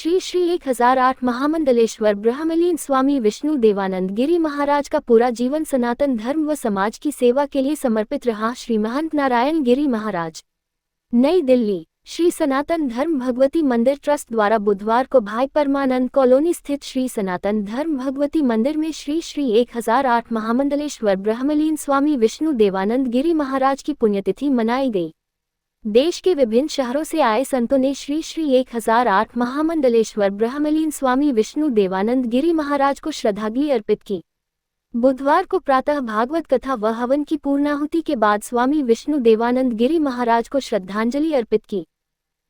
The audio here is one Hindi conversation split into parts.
श्री श्री 1008 महामंडलेश्वर ब्रह्मलीन स्वामी विष्णु देवानंद गिरी महाराज का पूरा जीवन सनातन धर्म व समाज की सेवा के लिए समर्पित रहा। श्री महंत नारायण गिरी महाराज। नई दिल्ली। श्री सनातन धर्म भगवती मंदिर ट्रस्ट द्वारा बुधवार को भाई परमानंद कॉलोनी स्थित श्री सनातन धर्म भगवती मंदिर में श्री श्री 1008 महामंडलेश्वर ब्रह्मलीन स्वामी विष्णु देवानंद गिरी महाराज की पुण्यतिथि मनाई गई। देश के विभिन्न शहरों से आए संतों ने श्री श्री 1008 महामंडलेश्वर ब्रह्मलीन स्वामी विष्णु देवानंद गिरी महाराज को श्रद्धांजलि अर्पित की। बुधवार को प्रातः भागवत कथा व हवन की पूर्णाहुति के बाद स्वामी विष्णु देवानंद गिरी महाराज को श्रद्धांजलि अर्पित की।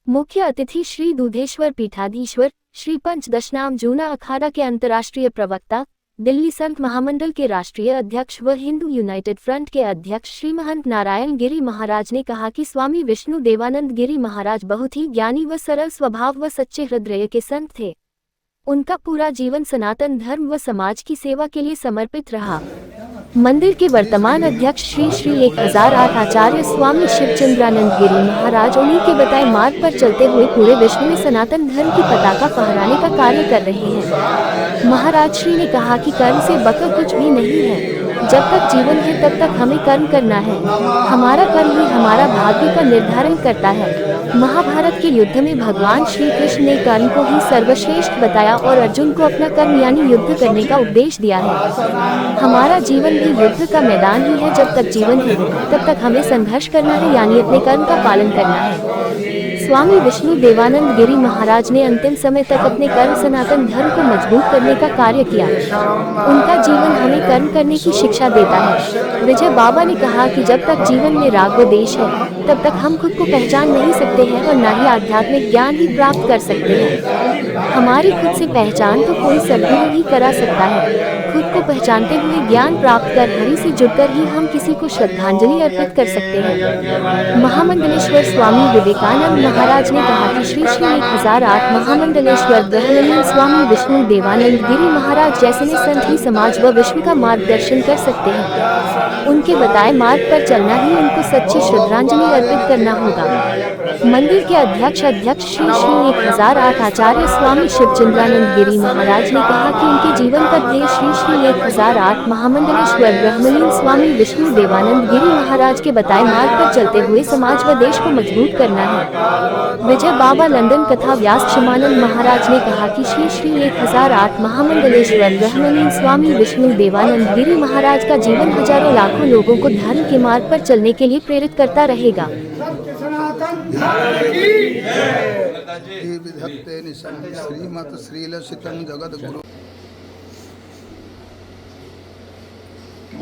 मुख्य अतिथि श्री दूधेश्वर पीठाधीश्वर श्री पंचदशनाम जूना अखाड़ा के अंतर्राष्ट्रीय प्रवक्ता, दिल्ली संत महामंडल के राष्ट्रीय अध्यक्ष व हिंदू यूनाइटेड फ्रंट के अध्यक्ष श्री महंत नारायण गिरी महाराज ने कहा कि स्वामी विष्णु देवानंद गिरी महाराज बहुत ही ज्ञानी व सरल स्वभाव व सच्चे हृदय के संत थे। उनका पूरा जीवन सनातन धर्म व समाज की सेवा के लिए समर्पित रहा। मंदिर के वर्तमान अध्यक्ष श्री श्री 1008 आचार्य स्वामी शिवचंद्रानंद गिरी महाराज उन्हीं के बताए मार्ग पर चलते हुए पूरे विश्व में सनातन धर्म की पताका फहराने का कार्य कर रहे हैं। महाराज श्री ने कहा कि कर्म से बकर कुछ भी नहीं है। जब तक जीवन है तब तक हमें कर्म करना है। हमारा कर्म ही हमारा भाग्य का निर्धारण करता है। महाभारत के युद्ध में भगवान श्री कृष्ण ने कर्म को ही सर्वश्रेष्ठ बताया और अर्जुन को अपना कर्म यानी युद्ध करने का उपदेश दिया है। हमारा जीवन भी युद्ध का मैदान ही है। जब तक जीवन है तब तक हमें संघर्ष करना है यानी अपने कर्म का पालन करना है। स्वामी विष्णु देवानंद गिरी महाराज ने अंतिम समय तक अपने कर्म सनातन धर्म को मजबूत करने का कार्य किया। उनका जीवन हमें कर्म करने की शिक्षा देता है। विजय बाबा ने कहा कि जब तक जीवन में राग व देश है तब तक हम खुद को पहचान नहीं सकते हैं और न ही आध्यात्मिक ज्ञान ही प्राप्त कर सकते हैं। हमारी खुद से पहचान तो कोई सद्गुरु ही करा सकता है। खुद को पहचानते हुए ज्ञान प्राप्त कर हरि से जुड़कर ही हम किसी को श्रद्धांजलि अर्पित कर सकते हैं। महामंडलेश्वर स्वामी विवेकानंद महाराज ने कहा कि श्री श्री 1008 महामंडलेश्वर ब्रह्मलीन स्वामी विष्णु देवानंद गिरी महाराज जैसे संत ही समाज व विश्व का मार्गदर्शन कर सकते हैं। उनके बताए मार्ग पर चलना ही उनको सच्ची श्रद्धांजलि अर्पित करना होगा। मंदिर के अध्यक्ष श्री श्री 1008 आचार्य स्वामी शिवचंद्रानंद गिरी महाराज ने कहा कि उनके जीवन का ध्येय श्री श्री 1008 महामंडलेश्वर ब्रह्मलीन स्वामी विष्णु देवानंद गिरी महाराज के बताए मार्ग पर चलते हुए समाज व देश को मजबूत करना है। विजय बाबा लंदन कथा व्यास क्षमानंद महाराज ने कहा कि श्री श्री 1008 महामंडलेश्वर ब्रह्मलीन स्वामी विष्णु देवानंद गिरी महाराज का जीवन हजारों लाखों लोगों को धर्म के मार्ग पर चलने के लिए प्रेरित करता रहेगा।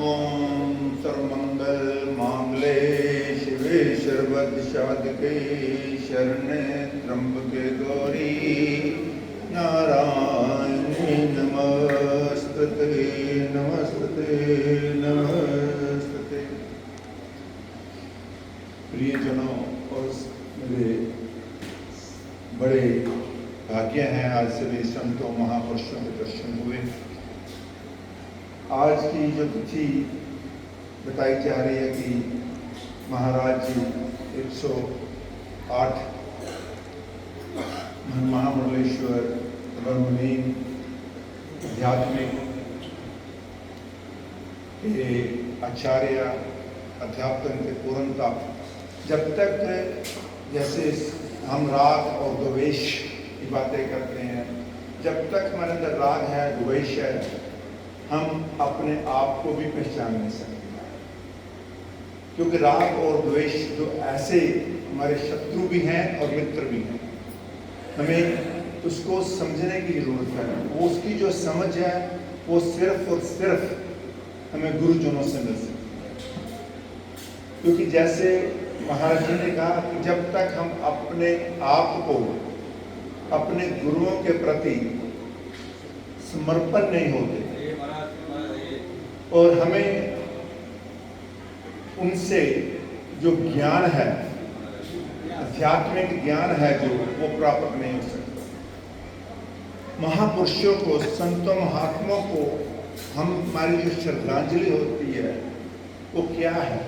ओम सर्वमंगल मामले शिवे सर्वदिशाधिके शरणे त्र्यंबके गौरी नारायणी नमस्तुते नमस्तुते नमस्तुते। प्रियजनों और मेरे बड़े भाग्य हैं, आज सभी संतों महापुरुषों के दर्शन हुए। आज की जो तिथि बताई जा रही है कि महाराज जी 108 महामंडलेश्वर ब्रह्मलीन आध्यात्मिक के आचार्य अध्यापन के पूर्णता। जब तक जैसे हम राग और द्वेष की बातें करते हैं, जब तक हमारे अंदर राग है द्वेष है, हम अपने आप को भी पहचान नहीं सकते। क्योंकि राग और द्वेष जो ऐसे हमारे शत्रु भी हैं और मित्र भी हैं, हमें उसको समझने की जरूरत है। वो उसकी जो समझ है वो सिर्फ और सिर्फ हमें गुरुजनों से मिल सकती है। क्योंकि जैसे महाराज जी ने कहा कि जब तक हम अपने आप को अपने गुरुओं के प्रति समर्पण नहीं होते और हमें उनसे जो ज्ञान है, आध्यात्मिक ज्ञान है, जो वो प्राप्त नहीं हो सकता। महापुरुषों को, संतों महात्माओं को हमारी जो श्रद्धांजलि होती है वो क्या है?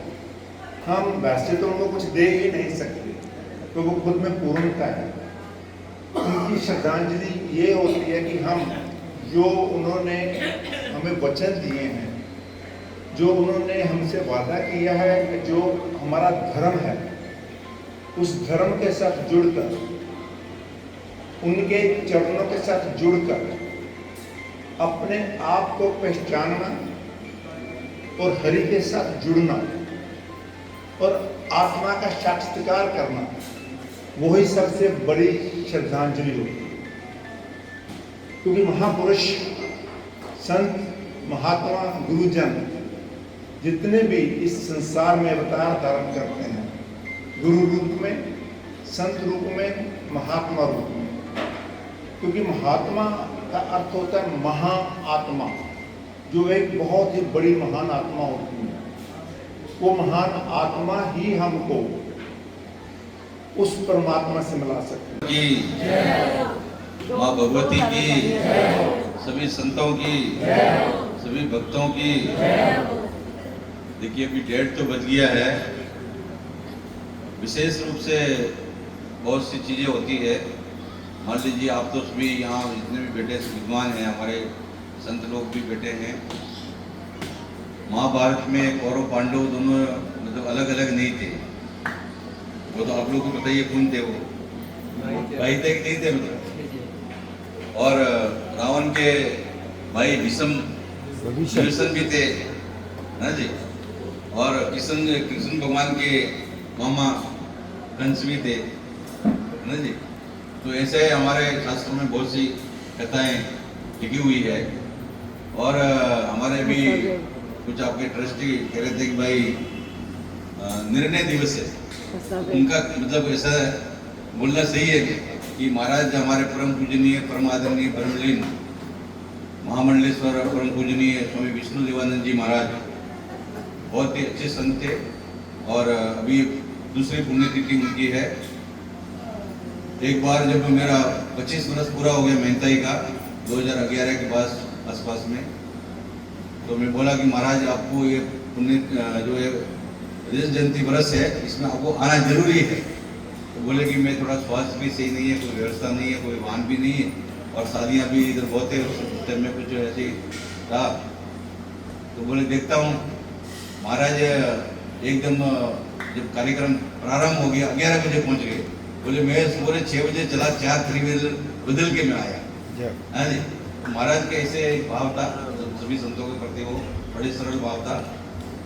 हम वैसे तो उनको कुछ दे ही नहीं सकते, तो वो खुद में पूर्णता है। उनकी श्रद्धांजलि ये होती है कि हम जो उन्होंने हमें वचन दिए हैं, जो उन्होंने हमसे वादा किया है कि जो हमारा धर्म है, उस धर्म के साथ जुड़कर, उनके चरणों के साथ जुड़कर अपने आप को पहचानना और हरि के साथ जुड़ना और आत्मा का साक्षात्कार करना, वही सबसे बड़ी श्रद्धांजलि होती है। क्योंकि महापुरुष, संत, महात्मा, गुरुजन जितने भी इस संसार में अवतार धारण करते हैं, गुरु रूप में, संत रूप में, महात्मा रूप में। क्योंकि महात्मा का अर्थ होता है महाआत्मा, जो एक बहुत ही बड़ी महान आत्मा होती है। वो महान आत्मा ही हमको उस परमात्मा से मिला सकती है। की माँ भगवती की, सभी संतों की, सभी भक्तों की। देखिए अभी 1:30 तो बज गया है। विशेष रूप से बहुत सी चीजें होती है। मान लीजिए आप तो सभी यहाँ जितने भी बेटे विद्वान हैं, हमारे संत लोग भी बैठे हैं। महाभारत में कौरव पांडव दोनों मतलब अलग अलग नहीं थे। वो तो आप लोग को बताइए कौन थे वो, भाई थे कि नहीं थे मतलब। और रावण के भाई विभीषण भी थे ना जी। और कृष्ण भगवान के मामा कंस भी थे ना जी। तो ऐसे हमारे शास्त्रों में बहुत सी कथाएं लिखी हुई है। और हमारे भी कुछ आपके ट्रस्टी कह रहे थे कि भाई निर्णय दिवस है, उनका मतलब ऐसा बोलना सही है कि महाराज हमारे परम पूजनीय, परम आदरणीय, परमलीन महामंडलेश्वर परम पूजनीय स्वामी विष्णु देवानंद जी महाराज बहुत ही अच्छे संत थे। और अभी दूसरी पुण्यतिथि उनकी है। एक बार जब मेरा 25 वर्ष पूरा हो गया मेहनताई का, 2011 के आसपास में, तो मैं बोला कि महाराज आपको ये पुण्य जो है जयंती वर्ष है, इसमें आपको आना जरूरी है। तो बोले कि मैं थोड़ा स्वास्थ्य भी सही नहीं है, कोई व्यवस्था नहीं है, कोई वाहन भी नहीं है, और शादियाँ भी इधर बहुत है, उस टाइम में कुछ ऐसे था। तो बोले देखता हूँ। महाराज एकदम जब कार्यक्रम प्रारंभ हो गया 11 बजे पहुँच गए। बोले मैं सुबह 6 बजे चला, 4 3 बदल के मैं आया। हाँ जी। महाराज के ऐसे भाव था सभी संतों के प्रति, वो बड़े सरल भाव था।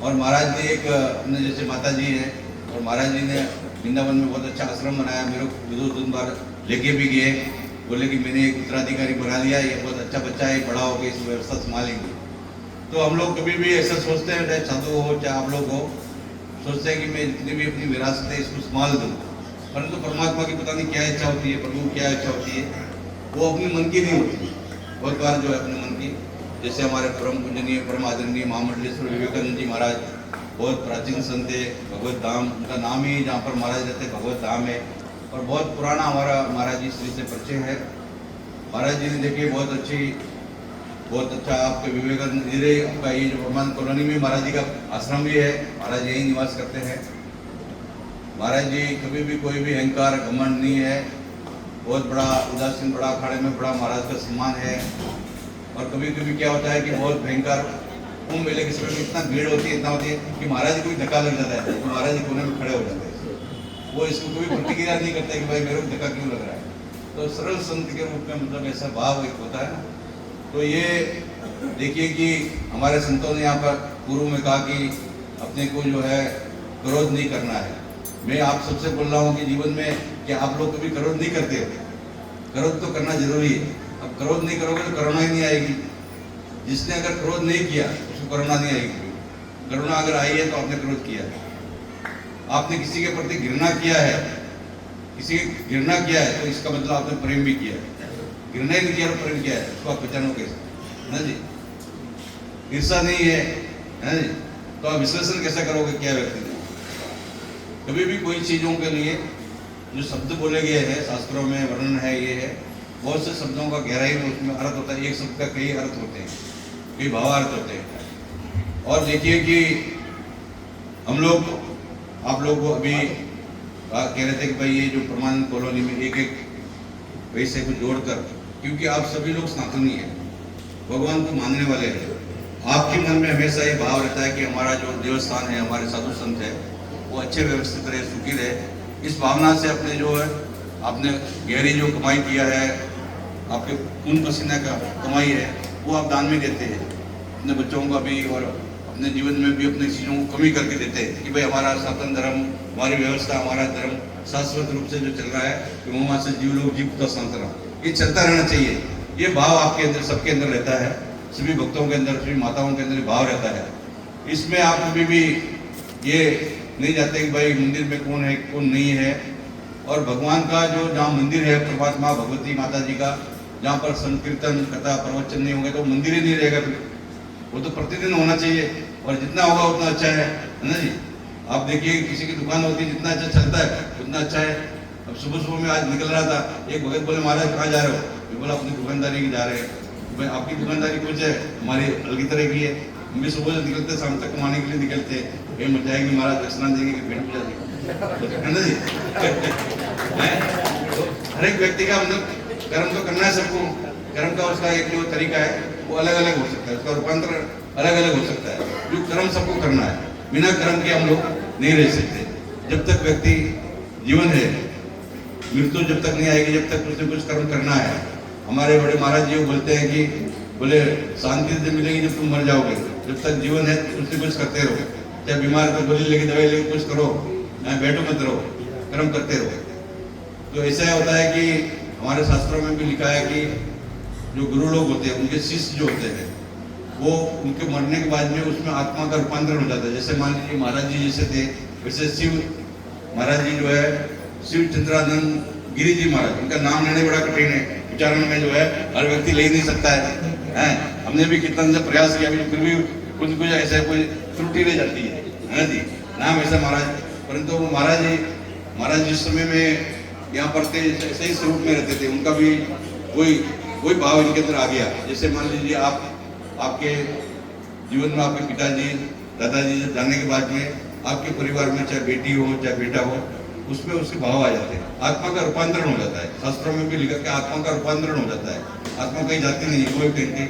और महाराज ने एक अपने जैसे माता जी है, और महाराज जी ने वृंदावन में बहुत अच्छा आश्रम बनाया। मेरे को 2 बार लेके भी गए। बोले कि मैंने एक उत्तराधिकारी बना लिया, ये बहुत अच्छा बच्चा है, बड़ा होकर इस व्यवस्था संभालेंगे। तो हम लोग कभी भी ऐसा सोचते हैं, चाहे साधु हो चाहे आप लोग हो, सोचते हैं कि मैं जितनी भी अपनी विरासत है इसको संभाल दूँ। परंतु परमात्मा की पता नहीं क्या इच्छा होती है, प्रभु क्या इच्छा होती है, वो अपनी मन की नहीं होती। बहुत बार जो है अपने मन की, जैसे हमारे परम पूजनीय, परम आदरणीय महामंडलेश्वर विवेकानंद जी महाराज बहुत प्राचीन संत है। भगवत धाम उनका नाम ही जहाँ पर महाराज रहते भगवत धाम है। और बहुत पुराना हमारा महाराज जी श्री से परिचय है। महाराज जी ने देखिए बहुत अच्छा आपके विवेकानंद जी आपका ये जो ब्रह्मांड कॉलोनी में महाराज जी का आश्रम भी है, महाराज यही निवास करते हैं। महाराज जी कभी भी कोई भी अहंकार घमंड नहीं है। बहुत बड़ा उदासीन, बड़ा अखाड़े में बड़ा महाराज का सम्मान है। और कभी कभी क्या होता है कि बहुत भयंकर कुंभ मेले के समय में इतना भीड़ होती है, इतना होती है कि महाराज को भी धक्का लग जाता है, तो महाराज जी कोने में खड़े हो जाते हैं। वो इसको कोई प्रतिक्रिया नहीं करते कि भाई मेरे को धक्का क्यों लग रहा है। तो सरल संत के रूप में मतलब ऐसा भाव एक होता है ना। तो ये देखिए कि हमारे संतों ने यहाँ पर पूर्व में कहा कि अपने को जो है क्रोध नहीं करना है। मैं आप सबसे बोल रहा हूँ कि जीवन में कि आप लोग कभी क्रोध नहीं करते हो। क्रोध तो करना जरूरी है। अब क्रोध नहीं करोगे तो करुणा ही नहीं आएगी। जिसने अगर क्रोध नहीं किया उसको करुणा नहीं आएगी। करुणा अगर आई है तो आपने क्रोध किया है। आपने किसी के प्रति घृणा किया है, किसी की घृणा किया है, तो इसका मतलब आपने प्रेम भी किया है। घृणा ही नहीं किया तो प्रेम किया है, उसको आप पहचानो कैसे, है ना जी। ईर्षा नहीं है जी, तो आप विश्लेषण कैसे करोगे क्या व्यक्ति ने। कभी भी कोई चीजों के लिए जो शब्द बोले गए हैं शास्त्रों में वर्णन है, ये है बहुत से शब्दों का गहराई में उसमें अर्थ होता है। एक शब्द का कई अर्थ होते हैं, कई भावार्थ होते हैं। और देखिए कि हम लोग आप लोग को अभी कह रहे थे कि भाई ये जो परमानंद कॉलोनी में एक वैसे को जोड़कर, क्योंकि आप सभी लोग सनातनी हैं, भगवान को मानने वाले हैं, आपके मन में हमेशा ये भाव रहता है कि हमारा जो देवस्थान है, हमारे साधु संत है, वो अच्छे व्यवस्थित रहे, सुखी रहे। इस भावना से अपने जो है आपने गहरी जो कमाई किया है, आपके खून पसीना का कमाई है, वो आप दान में देते हैं अपने बच्चों का भी, और अपने जीवन में भी अपनी चीज़ों को कमी करके देते हैं कि भाई हमारा सनातन धर्म, हमारी व्यवस्था, हमारा धर्म शाश्वत रूप से जो चल रहा है कि वहाँ से जीव लोग जीवता सनातन, ये चलता रहना चाहिए। ये भाव आपके अंदर, सबके अंदर रहता है, सभी भक्तों के अंदर, सभी माताओं के अंदर भाव रहता है। इसमें आप कभी भी ये नहीं जाते कि भाई मंदिर में कौन है कौन नहीं है, और भगवान का जो जहाँ मंदिर है, परमात्मा भगवती माता जी का, जहाँ पर संकीर्तन कथा प्रवचन नहीं होंगे तो मंदिर ही नहीं रहेगा, फिर वो तो प्रतिदिन होना चाहिए, और जितना होगा उतना अच्छा है ना जी। आप देखिए किसी की दुकान होती है, जितना अच्छा चलता है उतना अच्छा है। अब सुबह सुबह में आज निकल रहा था, एक भगत बोले महाराज कहाँ जा रहे हो? मैं बोला अपनी दुकानदारी की जा रहे हैं। भाई आपकी दुकानदारी कुछ है, हमारी अलग तरह की है, हम भी सुबह से निकलते शाम तक कमाने के लिए निकलते हैं, ये मत जाएगी महाराज दर्शन देंगे कि भेंट पूजा देंगे, है ना जी। तो हर एक व्यक्ति का मतलब कर्म तो करना है सबको, कर्म का उसका एक जो तरीका है वो अलग अलग हो सकता है, उसका रूपांतर अलग अलग हो सकता है। जो कर्म सबको करना है, बिना कर्म के हम लोग नहीं रह सकते। जब तक व्यक्ति जीवन है, मृत्यु जब तक नहीं आएगी, जब तक उसने कुछ कर्म करना है। हमारे बड़े महाराज जी बोलते हैं कि बोले शांति से मिलेगी जब तुम मर जाओगे, जब तक जीवन है उससे कुछ करते रहो, चाहे बीमार को गोली लेके दवाई लेके कुछ करो, बैठो मत रहो, कर्म करते रहो। तो ऐसा होता है कि हमारे शास्त्रों में भी लिखा है कि जो गुरु लोग होते हैं, उनके शिष्य जो होते हैं, वो उनके मरने के बाद में उसमें आत्मा का रूपांतरण हो जाता है। जैसे मान लीजिए महाराज जी जैसे थे, वैसे शिव महाराज जी जो है, शिव चंद्रानंद गिरी जी महाराज, उनका नाम लेने बड़ा कठिन है, उच्चारण में जो है हर व्यक्ति ले नहीं सकता है। हमने भी कितना से प्रयास किया, फिर भी कुछ ऐसा कोई त्रुटि रह जाती है ना जी, नाम ऐसा महाराज। परंतु वो महाराज जिस समय में यहाँ पर थे, सही स्वरूप में रहते थे, उनका भी कोई भाव इनके अंदर आ गया। जैसे मान लीजिए आपके जीवन में आपके पिताजी दादाजी जाने के बाद में आपके परिवार में चाहे बेटी हो चाहे बेटा हो, उसमें उसके भाव आ जाते हैं, आत्मा का रूपांतरण हो जाता है। शास्त्रों में भी लिखा कि आत्मा का रूपांतरण हो जाता है, आत्मा कहीं जाती नहीं, वो कहीं।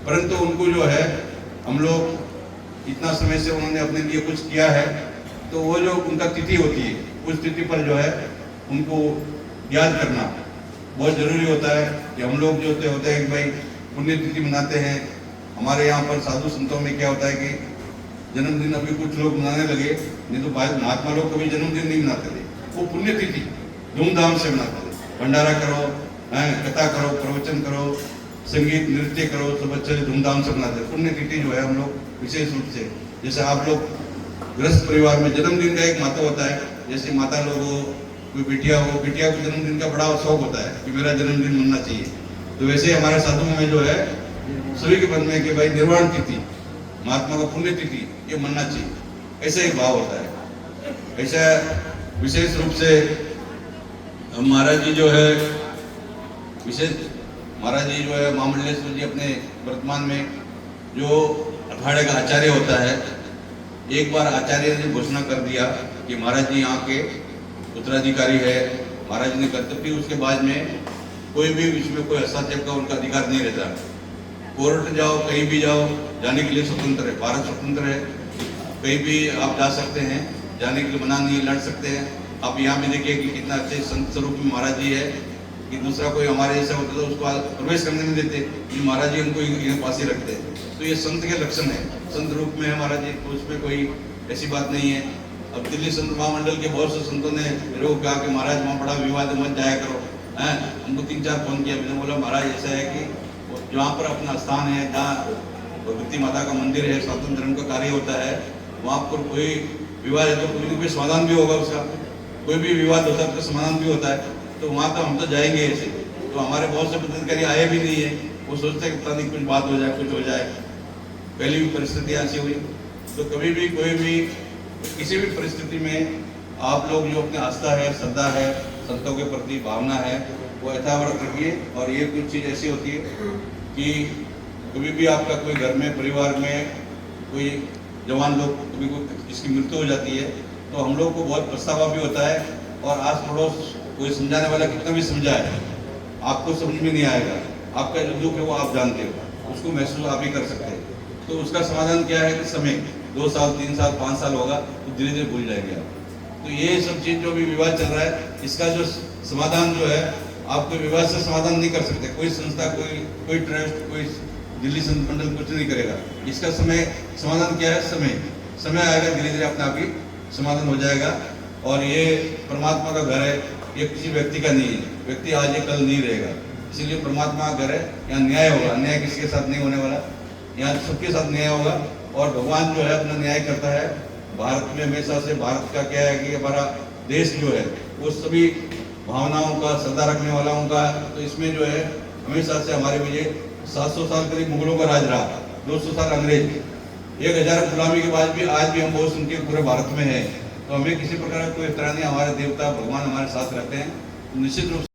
परंतु उनको जो है, हम लोग इतना समय से उन्होंने अपने लिए कुछ किया है, तो वो जो उनका तिथि होती है, उस तिथि पर जो है उनको याद करना बहुत जरूरी होता है। कि हम लोग जो होते हैं कि भाई पुण्य तिथि मनाते हैं। हमारे यहाँ पर साधु संतों में क्या होता है कि जन्मदिन अभी कुछ लोग मनाने लगे, नहीं तो महात्मा लोग कभी जन्मदिन नहीं मनाते थे, वो पुण्य तिथि धूमधाम से मनाते थे। भंडारा करो, कथा करो, प्रवचन करो, संगीत नृत्य करो, सब अच्छे धूमधाम से मनाते हैं। पुण्य तिथि जो है हम लोग विशेष रूप से, जैसे आप लोग गृहस्थ परिवार में जन्मदिन का एक महत्व होता है। जैसे माता लोग हो, कोई बिटिया हो, बिटिया को जन्मदिन का बड़ा शौक होता है कि मेरा जन्मदिन मनना चाहिए। तो वैसे हमारे साधुओं में जो है सभी के मन में कि भाई निर्वाण तिथि, महात्मा का पुण्य तिथि, ये मनना चाहिए, ऐसा ही भाव होता है। ऐसा विशेष रूप से महाराज जी जो है महामंडलेश्वर जी अपने वर्तमान में जो अखाड़े का आचार्य होता है, एक बार आचार्य ने घोषणा कर दिया कि महाराज जी यहाँ के उत्तराधिकारी है। महाराज ने कर्तव्य, उसके बाद में कोई भी इसमें कोई हस्तक्षेप का उनका अधिकार नहीं रहता। कोर्ट जाओ, कहीं भी जाओ, जाने के लिए स्वतंत्र है, भारत स्वतंत्र है, कहीं भी आप जा सकते हैं, जाने के लिए मना नहीं, लड़ सकते हैं। आप यहाँ भी देखिए कि कितना अच्छे संत स्वरूप में महाराज जी है कि दूसरा कोई हमारे जैसा होता तो उसको प्रवेश करने नहीं देते, ये महाराज जी उनको यहाँ पास ही रखते हैं। तो ये संत के लक्षण है, संत रूप में है महाराज जी, तो उसमें कोई ऐसी बात नहीं है। अब दिल्ली संत महामंडल के बहुत से संतों ने मेरे को कहा कि महाराज वहाँ बड़ा विवाद है, मत जाया करो। हमको 3-4 फोन किया, मैंने बोला महाराज ऐसा है कि जहाँ पर अपना स्थान है, जहाँ भगवती माता का मंदिर है, सनातन धर्म का कार्य होता है, वहाँ पर कोई विवाद है तो कोई समाधान भी होगा उसका, कोई भी विवाद होता है तो समाधान भी होता है। तो वहाँ तो हम तो जाएंगे ऐसे। तो हमारे बहुत से पदाधिकारी आए भी नहीं है, वो सोचते हैं कि पता नहीं कुछ बात हो जाए, कुछ हो जाए। पहली भी परिस्थिति ऐसी हुई। तो कभी भी कोई भी किसी भी परिस्थिति में आप लोग जो अपनी आस्था है, श्रद्धा है, संतों के प्रति भावना है, वो यथावत रखिए। और ये कुछ चीज़ ऐसी होती है कि कभी भी आपका कोई घर में परिवार में कोई जवान लोग कभी कोई जिसकी मृत्यु हो जाती है, तो हम लोग को बहुत पछतावा भी होता है। और आस पड़ोस कोई समझाने वाला कितना भी समझाए, आपको समझ में नहीं आएगा, आपका जो दुख है वो आप जानते हो, उसको महसूस आप ही कर सकते हैं। तो उसका समाधान क्या है कि समय 2 साल 3 साल 5 साल होगा तो धीरे धीरे भूल जाएंगे आप। तो ये सब चीज जो भी विवाद चल रहा है, इसका जो समाधान जो है, आप कोई विवाद से समाधान नहीं कर सकते। कोई संस्था, कोई ट्रस्ट, कोई दिल्ली संत मंडल कुछ नहीं करेगा। इसका समाधान क्या है? समय आएगा, धीरे धीरे अपने आप ही समाधान हो जाएगा। और ये परमात्मा का घर है, ये किसी व्यक्ति का नहीं है। व्यक्ति आज है कल नहीं रहेगा, इसीलिए परमात्मा का घर है। यहाँ न्याय होगा, अन्याय किसी के साथ नहीं होने वाला, यहाँ सबके साथ न्याय होगा। और भगवान जो है अपना न्याय करता है। भारत में हमेशा से भारत का क्या है कि हमारा देश जो है वो सभी भावनाओं का, श्रद्धा रखने वालों का, तो इसमें जो है हमेशा से हमारे में ये 700 साल करीब मुगलों का राज रहा, 200 साल अंग्रेज, 1000 गुलामी के बाद भी आज भी हम बहुत उनके पूरे भारत में हैं। तो हमें किसी प्रकार का कोई तरह नहीं, हमारे देवता भगवान हमारे साथ रहते हैं, निश्चित रूप से